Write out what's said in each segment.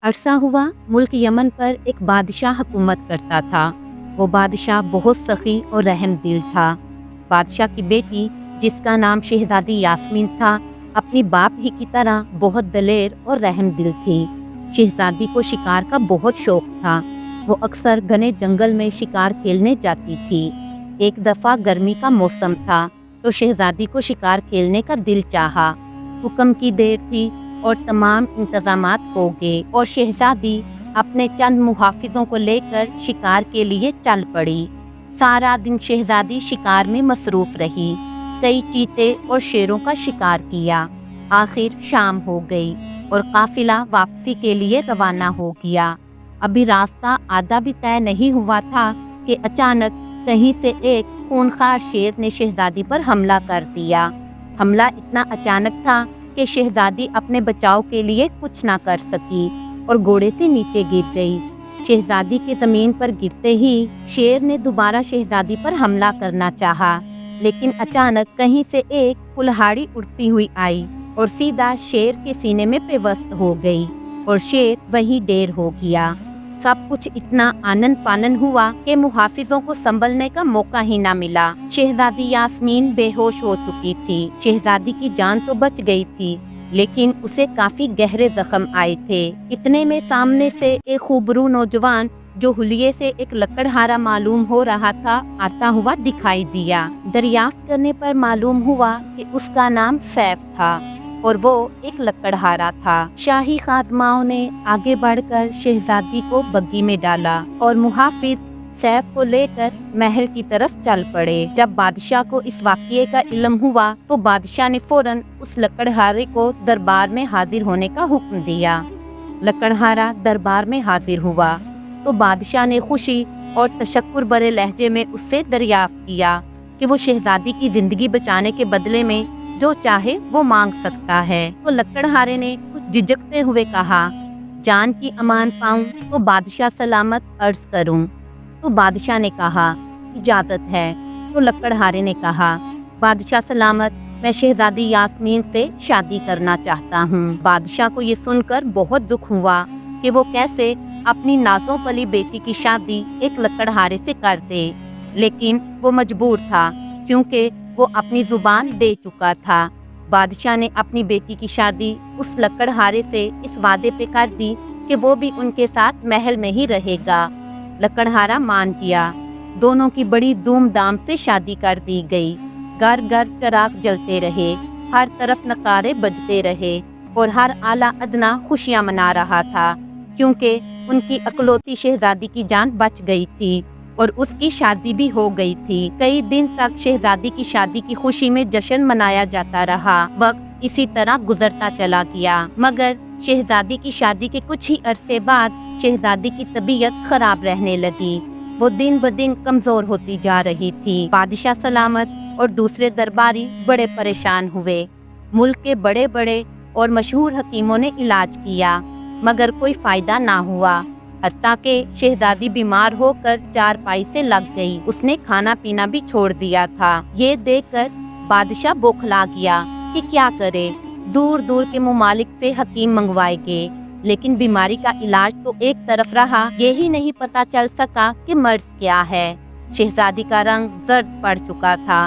अरसा हुआ मुल्क यमन पर एक बादशाह हुकूमत करता था। वो बादशाह बहुत सखी और रहम दिल था। बादशाह की बेटी, जिसका नाम शहजादी यास्मीन था, अपनी बाप ही की तरह बहुत दलेर और रहम दिल थी। शहजादी को शिकार का बहुत शौक था। वो अक्सर घने जंगल में शिकार खेलने जाती थी। एक दफ़ा गर्मी का मौसम था तो शहजादी को शिकार खेलने का दिल चाहा। हुक्म की देर थी और तमाम इंतजामात हो गए और शहजादी अपने चंद मुहाफिजों को लेकर शिकार के लिए चल पड़ी। सारा दिन शहजादी शिकार में मसरूफ रही। कई चीते और शेरों का शिकार किया। आखिर शाम हो गई और काफिला वापसी के लिए रवाना हो गया। अभी रास्ता आधा भी तय नहीं हुआ था कि अचानक कहीं से एक खूंखार शेर ने शहजादी पर हमला कर दिया। हमला इतना अचानक था कि शहजादी अपने बचाव के लिए कुछ ना कर सकी और घोड़े से नीचे गिर गई। शहजादी के ज़मीन पर गिरते ही शेर ने दोबारा शहजादी पर हमला करना चाहा, लेकिन अचानक कहीं से एक कुल्हाड़ी उड़ती हुई आई और सीधा शेर के सीने में पेवस्त हो गई और शेर वहीं ढेर हो गया। सब कुछ इतना आनन फानन हुआ कि मुहाफिजों को संभलने का मौका ही ना मिला। शहजादी यास्मीन बेहोश हो चुकी थी। शहजादी की जान तो बच गई थी, लेकिन उसे काफी गहरे जख्म आए थे। इतने में सामने से एक खूबरू नौजवान, जो हुलिये से एक लकड़हारा मालूम हो रहा था, आता हुआ दिखाई दिया। दरियाफ्त करने पर मालूम हुआ कि उसका नाम सैफ था और वो एक लकड़हारा था। शाही खादमाओं ने आगे बढ़कर शहजादी को बग्गी में डाला और मुहाफिज सैफ को लेकर महल की तरफ चल पड़े। जब बादशाह को इस वाक़ये का इल्म हुआ तो बादशाह ने फौरन उस लकड़हारे को दरबार में हाजिर होने का हुक्म दिया। लकड़हारा दरबार में हाजिर हुआ तो बादशाह ने खुशी और तशक्कुर भरे लहजे में उससे दरियाफ्त किया कि वो शहजादी की जिंदगी बचाने के बदले में जो चाहे वो मांग सकता है। तो लकड़हारे ने कुछ झिझकते हुए कहा, जान की अमान पाऊं तो बादशाह सलामत अर्ज करूं। तो बादशाह ने कहा, इजाजत है। तो लकड़हारे ने कहा, बादशाह सलामत, मैं शहजादी यास्मीन से शादी करना चाहता हूँ। बादशाह को ये सुनकर बहुत दुख हुआ कि वो कैसे अपनी नाज़ों पली बेटी की शादी एक लकड़हारे से कर दे, लेकिन वो मजबूर था क्योंकि वो अपनी जुबान दे चुका था। बादशाह ने अपनी बेटी की शादी उस लकड़हारे से इस वादे पे कर दी कि वो भी उनके साथ महल में ही रहेगा। लकड़हारा मान गया। दोनों की बड़ी धूमधाम से शादी कर दी गई। घर घर चिराग जलते रहे, हर तरफ नकारे बजते रहे और हर आला अदना खुशियां मना रहा था, क्योंकि उनकी अकलौती शहजादी की जान बच गई थी और उसकी शादी भी हो गई थी। कई दिन तक शहजादी की शादी की खुशी में जश्न मनाया जाता रहा। वक्त इसी तरह गुजरता चला गया, मगर शहजादी की शादी के कुछ ही अरसे बाद शहजादी की तबीयत खराब रहने लगी। वो दिन ब दिन कमजोर होती जा रही थी। बादशाह सलामत और दूसरे दरबारी बड़े परेशान हुए। मुल्क के बड़े बड़े और मशहूर हकीमों ने इलाज किया, मगर कोई फायदा ना हुआ। हत्ता के शहजादी बीमार होकर चारपाई से लग गई। उसने खाना पीना भी छोड़ दिया था। ये देखकर बादशाह बौखला गया कि क्या करे। दूर दूर के मुमालिक से हकीम मंगवाए गए, लेकिन बीमारी का इलाज तो एक तरफ रहा, यही नहीं पता चल सका कि मर्ज क्या है। शहजादी का रंग जर्द पड़ चुका था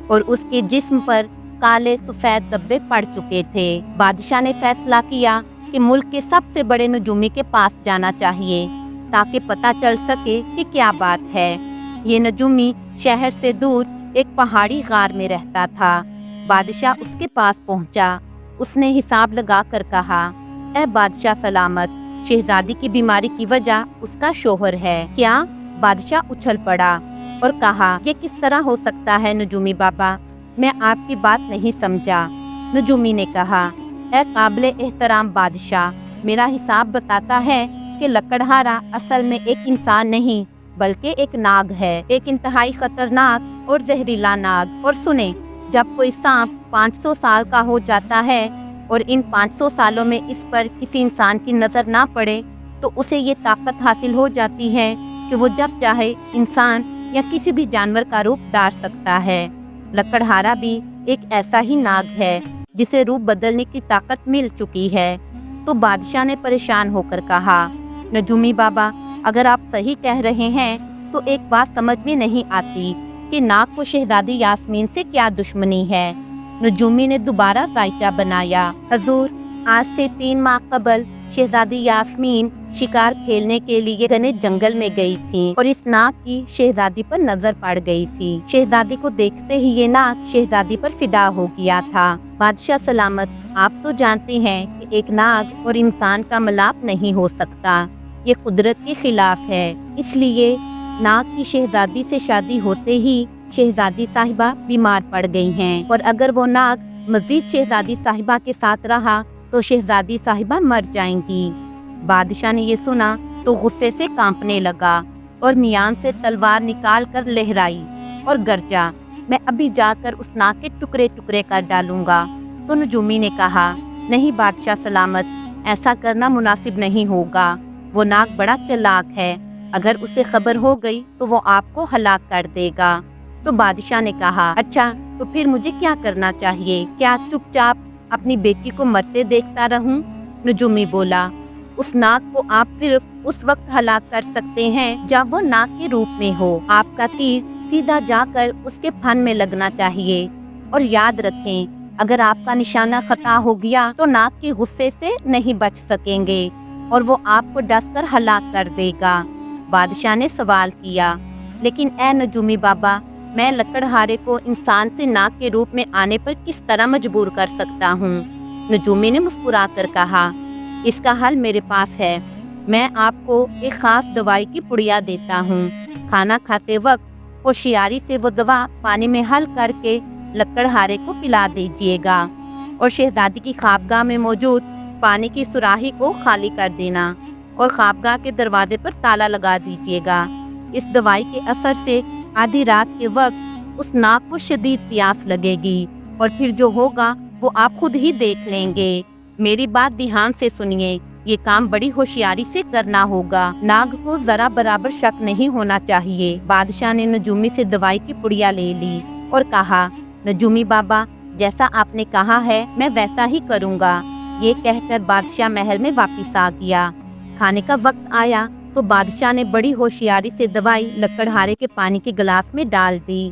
और उसके जिस्म पर काले सफेद धब्बे पड़ चुके थे। बादशाह ने फैसला किया कि मुल्क के सबसे बड़े नजूमी के पास जाना चाहिए ताकि पता चल सके कि क्या बात है। ये नजूमी शहर से दूर एक पहाड़ी गार में रहता था। बादशाह उसके पास पहुंचा। उसने हिसाब लगा कर कहा, ऐ बादशाह सलामत, शहजादी की बीमारी की वजह उसका शोहर है। क्या? बादशाह उछल पड़ा और कहा, ये किस तरह हो सकता है नजूमी बाबा, मैं आपकी बात नहीं समझा। नजूमी ने कहा, ऐ काबिले एहतराम बादशाह, मेरा हिसाब बताता है कि लकड़हारा असल में एक इंसान नहीं बल्कि एक नाग है, एक इंतहाई खतरनाक और जहरीला नाग। और सुने, जब कोई सांप 500 साल का हो जाता है और इन 500 सालों में इस पर किसी इंसान की नज़र ना पड़े तो उसे ये ताकत हासिल हो जाती है कि वो जब चाहे इंसान या किसी भी जानवर का रूप धार सकता है। लकड़हारा भी एक ऐसा ही नाग है जिसे रूप बदलने की ताकत मिल चुकी है। تو بادشاہ نے پریشان ہو کر کہا، نجومی بابا اگر آپ صحیح کہہ رہے ہیں تو ایک بات سمجھ میں نہیں آتی کہ ناگ کو شہزادی یاسمین سے کیا دشمنی ہے۔ نجومی نے دوبارہ ذائقہ بنایا، حضور آج سے 3 ماہ قبل شہزادی یاسمین شکار کھیلنے کے لیے گھنے جنگل میں گئی تھی اور اس ناگ کی شہزادی پر نظر پڑ گئی تھی۔ شہزادی کو دیکھتے ہی یہ ناگ شہزادی پر فدا ہو گیا تھا۔ بادشاہ سلامت، آپ تو جانتے ہیں کہ ایک ناگ اور انسان کا ملاپ نہیں ہو سکتا، یہ قدرت کے خلاف ہے۔ اس لیے ناگ کی شہزادی سے شادی ہوتے ہی شہزادی صاحبہ بیمار پڑ گئی ہیں، اور اگر وہ ناگ مزید شہزادی صاحبہ کے ساتھ رہا تو شہزادی صاحبہ مر جائیں گی۔ بادشاہ نے یہ سنا تو غصے سے کانپنے لگا اور میان سے تلوار نکال کر لہرائی اور گرجا، میں ابھی جا کر اس ناگ کے ٹکڑے ٹکڑے کر ڈالوں گا۔ تو نجومی نے کہا، نہیں بادشاہ سلامت، ایسا کرنا مناسب نہیں ہوگا، وہ ناگ بڑا چلاک ہے، اگر اسے خبر ہو گئی تو وہ آپ کو ہلاک کر دے گا۔ تو بادشاہ نے کہا، اچھا تو پھر مجھے کیا کرنا چاہیے؟ کیا چپ چاپ اپنی بیٹی کو مرتے دیکھتا رہوں؟ نجومی بولا، اس ناگ کو آپ صرف اس وقت ہلاک کر سکتے ہیں جب وہ ناگ کے روپ میں ہو۔ آپ کا تیر سیدھا جا کر اس کے پھن میں لگنا چاہیے، اور یاد رکھیں اگر آپ کا نشانہ خطا ہو گیا تو ناگ کے غصے سے نہیں بچ سکیں گے اور وہ آپ کو ڈس کر ہلاک کر دے گا۔ بادشاہ نے سوال کیا، لیکن اے نجومی بابا، میں لکڑہارے کو انسان سے ناگ کے روپ میں آنے پر کس طرح مجبور کر سکتا ہوں؟ نجومی نے مسکرا کر کہا، اس کا حل میرے پاس ہے، میں آپ کو ایک خاص دوائی کی پڑیا دیتا ہوں، کھانا کھاتے وقت ہوشیاری سے وہ دوا پانی میں حل کر کے لکڑہارے کو پلا دیجیے گا اور شہزادی کی خوابگاہ میں موجود پانی کی سراہی کو خالی کر دینا اور خوابگاہ کے دروازے پر تالا لگا دیجیے گا۔ اس دوائی کے اثر سے آدھی رات کے وقت اس ناگ کو شدید پیاس لگے گی اور پھر جو ہوگا وہ آپ خود ہی دیکھ لیں گے۔ میری بات دھیان سے سنیے، یہ کام بڑی ہوشیاری سے کرنا ہوگا، ناگ کو ذرا برابر شک نہیں ہونا چاہیے۔ بادشاہ نے نجومی سے دوائی کی پڑیا لے لی اور کہا، نجومی بابا جیسا آپ نے کہا ہے میں ویسا ہی کروں گا۔ یہ کہہ کر بادشاہ محل میں واپس آ گیا۔ کھانے کا وقت آیا تو بادشاہ نے بڑی ہوشیاری سے دوائی لکڑہارے کے پانی کے گلاس میں ڈال دی۔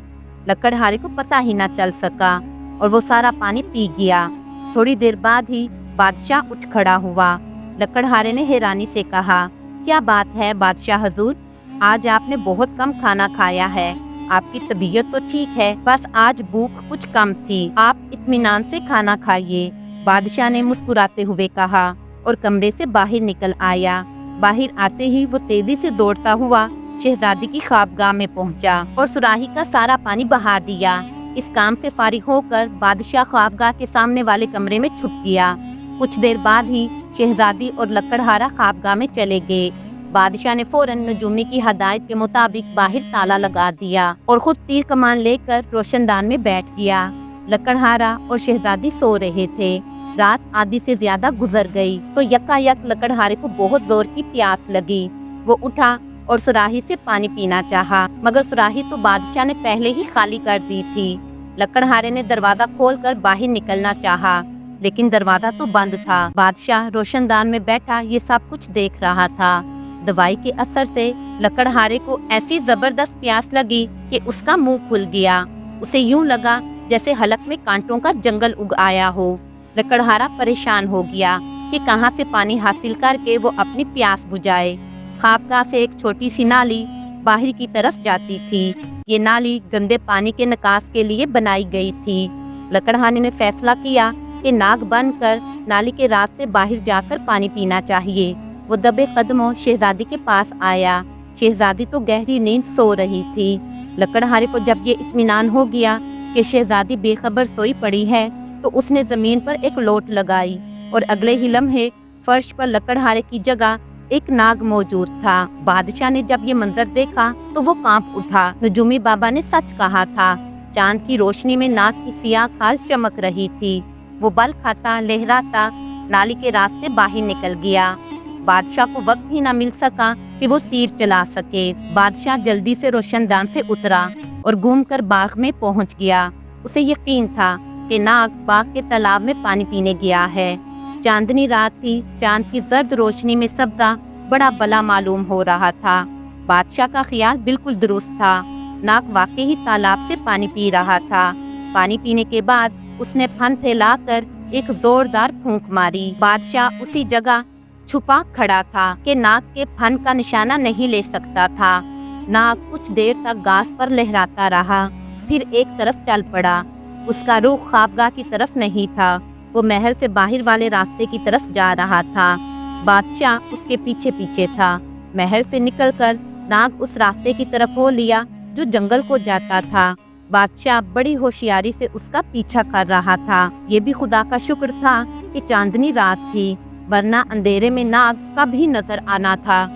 لکڑہارے کو پتہ ہی نہ چل سکا اور وہ سارا پانی پی گیا۔ تھوڑی دیر بعد ہی بادشاہ اٹھ کھڑا ہوا۔ لکڑہارے نے حیرانی سے کہا، کیا بات ہے بادشاہ حضور، آج آپ نے بہت کم کھانا کھایا ہے، آپ کی طبیعت تو ٹھیک ہے، بس آج بھوک کچھ کم تھی، آپ اطمینان سے کھانا کھائیے۔ بادشاہ نے مسکراتے ہوئے کہا اور کمرے سے باہر نکل آیا۔ باہر آتے ہی وہ تیزی سے دوڑتا ہوا شہزادی کی خوابگاہ میں پہنچا اور سراہی کا سارا پانی بہا دیا۔ اس کام سے فارغ ہو کر بادشاہ خوابگاہ کے سامنے والے کمرے میں چھپ گیا۔ کچھ دیر بعد ہی شہزادی اور لکڑہارا خوابگاہ میں چلے گئے۔ بادشاہ نے فوراً نجومی کی ہدایت کے مطابق باہر تالا لگا دیا اور خود تیر کمان لے کر روشن دان میں بیٹھ گیا۔ لکڑہارا اور شہزادی سو رہے تھے۔ رات آدھی سے زیادہ گزر گئی تو یکایک لکڑہارے کو بہت زور کی پیاس لگی۔ وہ اٹھا اور سراہی سے پانی پینا چاہا، مگر سراہی تو بادشاہ نے پہلے ہی خالی کر دی تھی۔ لکڑہارے نے دروازہ کھول کر باہر نکلنا چاہا، لیکن دروازہ تو بند تھا۔ بادشاہ روشن دان میں بیٹھا یہ سب کچھ دیکھ رہا تھا۔ دوائی کے اثر سے لکڑہارے کو ایسی زبردست پیاس لگی کہ اس کا منہ کھل گیا۔ اسے یوں لگا جیسے حلق میں کانٹوں کا جنگل اگ آیا ہو۔ لکڑہارا پریشان ہو گیا کہ کہاں سے پانی حاصل کر کے وہ اپنی پیاس بجھائے۔ خوابگاہ سے ایک چھوٹی سی نالی باہر کی طرف جاتی تھی۔ یہ نالی گندے پانی کے نکاس کے لیے بنائی گئی تھی۔ لکڑہارے نے فیصلہ کیا کہ ناک بند کر نالی کے راستے باہر جا کر پانی پینا چاہیے۔ وہ دبے قدموں شہزادی کے پاس آیا۔ شہزادی تو گہری نیند سو رہی تھی۔ لکڑہارے کو جب یہ اطمینان ہو گیا کہ شہزادی بے خبر سوئی پڑی ہے تو اس نے زمین پر ایک لوٹ لگائی اور اگلے ہی لمحے فرش پر لکڑہارے کی جگہ ایک ناگ موجود تھا۔ بادشاہ نے جب یہ منظر دیکھا تو وہ کانپ اٹھا۔ نجومی بابا نے سچ کہا تھا، چاند کی روشنی میں ناگ کی سیاہ کھال چمک رہی تھی۔ وہ بل کھاتا لہراتا نالی کے راستے باہر نکل گیا۔ بادشاہ کو وقت ہی نہ مل سکا کہ وہ تیر چلا سکے۔ بادشاہ جلدی سے روشن دان سے اترا اور گھوم کر باغ میں پہنچ گیا۔ اسے یقین تھا کہ ناگ باغ کے تالاب میں پانی پینے گیا ہے۔ चांदनी रात थी, चांद की जर्द रोशनी में सब्जा बड़ा भला मालूम हो रहा था। बादशाह का ख्याल बिल्कुल दुरुस्त था। नाग वाकई ही तालाब से पानी पी रहा था। पानी पीने के बाद उसने फन फैलाकर एक जोरदार फूंक मारी। बादशाह उसी जगह छुपा खड़ा था कि नाग के फन का निशाना नहीं ले सकता था। नाग कुछ देर तक घास पर लहराता रहा, फिर एक तरफ चल पड़ा। उसका रुख ख्वाबगाह की तरफ नहीं था, वो महल से बाहर वाले रास्ते की तरफ जा रहा था। बादशाह उसके पीछे पीछे था। महल से निकलकर नाग उस रास्ते की तरफ हो लिया जो जंगल को जाता था। बादशाह बड़ी होशियारी से उसका पीछा कर रहा था। ये भी खुदा का शुक्र था कि चांदनी रात थी, वरना अंधेरे में नाग कभी नजर आना था।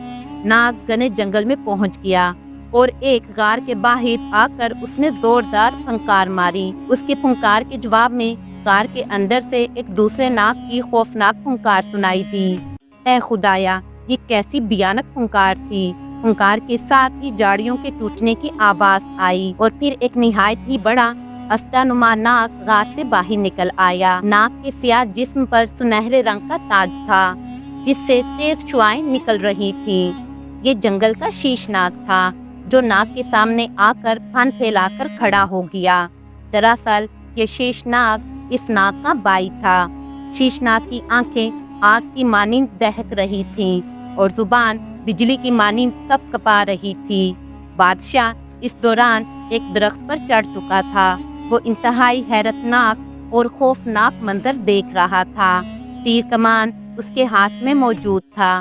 नाग घने जंगल में पहुंच गया और एक गार के बाहर आकर उसने जोरदार फंकार मारी। उसके फंकार के जवाब में गार के अंदर से एक दूसरे नाग की खौफनाक फंकार सुनाई दी। ऐ खुदाया, ये कैसी भयानक फंकार थी। फंकार के साथ ही झाड़ियों के टूटने की आवाज आई और फिर एक निहायत ही बड़ा अस्तानुमा नाग गार से बाहर निकल आया। नाग के सियाह जिस्म पर सुनहरे रंग का ताज था, जिससे तेज शुआएं निकल रही थीं। ये जंगल का शीश नाग था, जो नाग के सामने आकर फन फैलाकर खड़ा हो गया। दरअसल ये शीश नाग इस नाग का भाई था। शीश नाग की आंखें आग की मानिंद दहक रही थीं और जुबान बिजली की मानिंद कपकपा रही थी। बादशाह इस दौरान एक दरख्त पर चढ़ चुका था। वो इंतहाई हैरतनाक और खौफनाक मंजर देख रहा था। तीर कमान उसके हाथ में मौजूद था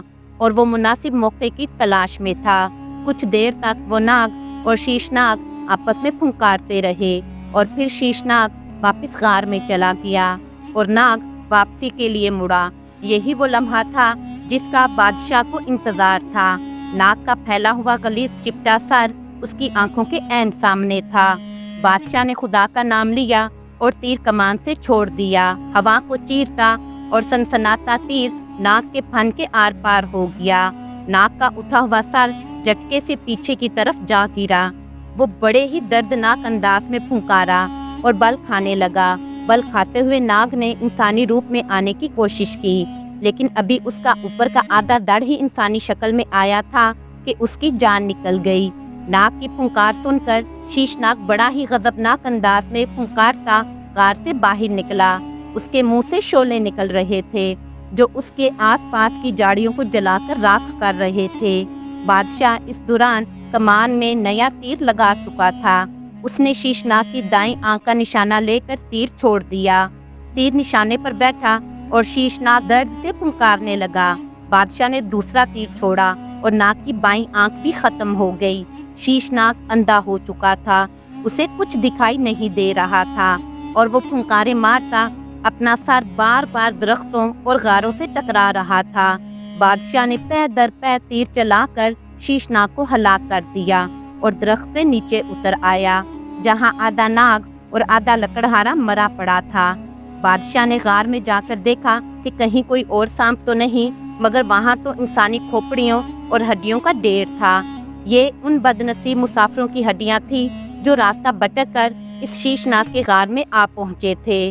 और वो मुनासिब मौके की तलाश में था। कुछ देर तक वो नाग और शीशनाग आपस में फुंकारते रहे और फिर शीशनाग वापस गार में चला गया और नाग वापसी के लिए मुड़ा। यही वो लम्हा था जिसका बादशाह को इंतजार था। नाग का फैला हुआ गलीज चिपटा सर उसकी आंखों के ऐन सामने था। बादशाह ने खुदा का नाम लिया और तीर कमान से छोड़ दिया। हवा को चीरता और सनसनाता तीर नाग के फन के आर पार हो गया। नाग का उठा हुआ सर झटके से पीछे की तरफ जा गिरा। वो बड़े ही दर्दनाक अंदाज में फुंकारा और बल खाने लगा। बल खाते हुए नाग ने इंसानी रूप में आने की कोशिश की, लेकिन अभी उसका ऊपर का आधा धड़ ही इंसानी शक्ल में आया था कि उसकी जान निकल गई। नाग की फुंकार सुनकर शीशनाग बड़ा ही गजबनाक अंदाज में फुंकारता गार से बाहर निकला। उसके मुंह से शोले निकल रहे थे जो उसके आसपास की झाड़ियों को जलाकर राख कर रहे थे। बादशाह इस दौरान कमान में नया तीर लगा चुका था। उसने शीशनाग की दाईं आंख का निशाना लेकर तीर छोड़ दिया। तीर निशाने पर बैठा और शीशनाग दर्द से फुंकारने लगा। बादशाह ने दूसरा तीर छोड़ा और नाग की बाईं आंख भी खत्म हो गई। शीशनाग अंधा हो चुका था, उसे कुछ दिखाई नहीं दे रहा था और वो फुंकारे मारता अपना सर बार बार दरख्तों और गारों से टकरा रहा था। बादशाह ने पैर दर पैर तीर चलाकर शीशनाग को हलाक कर दिया और दरख्त से नीचे उतर आया, जहां आधा नाग और आधा लकड़हारा मरा पड़ा था। बादशाह ने गार में जाकर देखा कि कहीं कोई और सांप तो नहीं, मगर वहां तो इंसानी खोपड़ियों और हड्डियों का ढेर था। ये उन बदनसीब मुसाफिरों की हड्डियां थी जो रास्ता भटक कर इस शीशनाग के गार में आ पहुंचे थे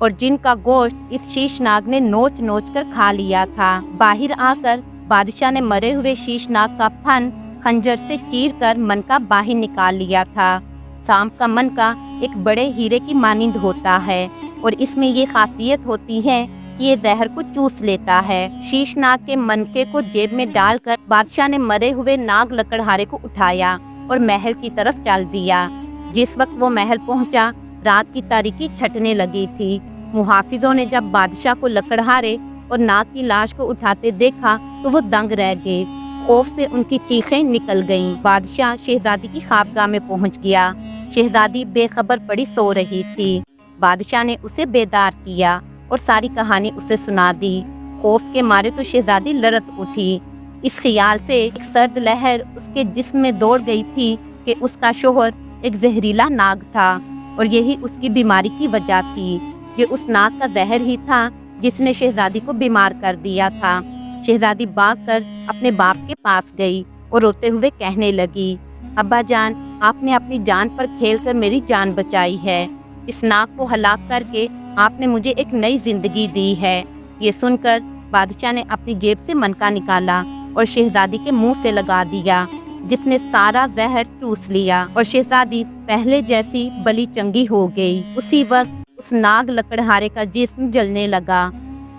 और जिनका गोश्त इस शीशनाग ने नोच नोच कर खा लिया था। बाहर आकर बादशाह ने मरे हुए शीशनाग का फन खंजर से चीरकर मनका बाहर निकाल लिया था। सांप का मनका एक बड़े हीरे की मानिंद होता है और इसमें ये खासियत होती है कि ये जहर को चूस लेता है। शीशनाग के मनके को जेब में डालकर बादशाह ने मरे हुए नाग लकड़हारे को उठाया और महल की तरफ चल दिया। जिस वक्त वो महल पहुंचा, रात की तारीकी छटने लगी थी। मुहाफिजों ने जब बादशाह को लकड़हारे और नाग की लाश को उठाते देखा तो वो दंग रह गए। खौफ से उनकी चीखें निकल गईं। बादशाह शहजादी की ख्वाबगाह में पहुंच गया। शहजादी बेखबर पड़ी सो रही थी। बादशाह ने उसे बेदार किया और सारी कहानी उसे सुना दी। खौफ के मारे तो शहजादी लरज उठी। इस ख्याल से एक सर्द लहर उसके जिस्म में दौड़ गई थी कि उसका शोहर एक जहरीला नाग था और यही उसकी बीमारी की वजह थी। ये उस नाग का जहर ही था जिसने शहजादी को बीमार कर दिया था। शहजादी भागकर अपने बाप के पास गई और रोते हुए कहने लगी, अब्बा जान, आपने अपनी जान पर खेलकर मेरी जान बचाई है। इस नाग को हलाक करके आपने मुझे एक नई जिंदगी दी है। ये सुनकर बादशाह ने अपनी जेब से मनका निकाला और शहजादी के मुंह से लगा दिया, जिसने सारा जहर चूस लिया और शहजादी पहले जैसी बली चंगी हो गई। उसी वक्त उस नाग लकड़हारे का जिस्म जलने लगा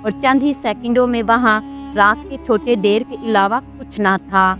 और चंद ही सेकंडों में वहां राख के छोटे ढेर के अलावा कुछ ना था।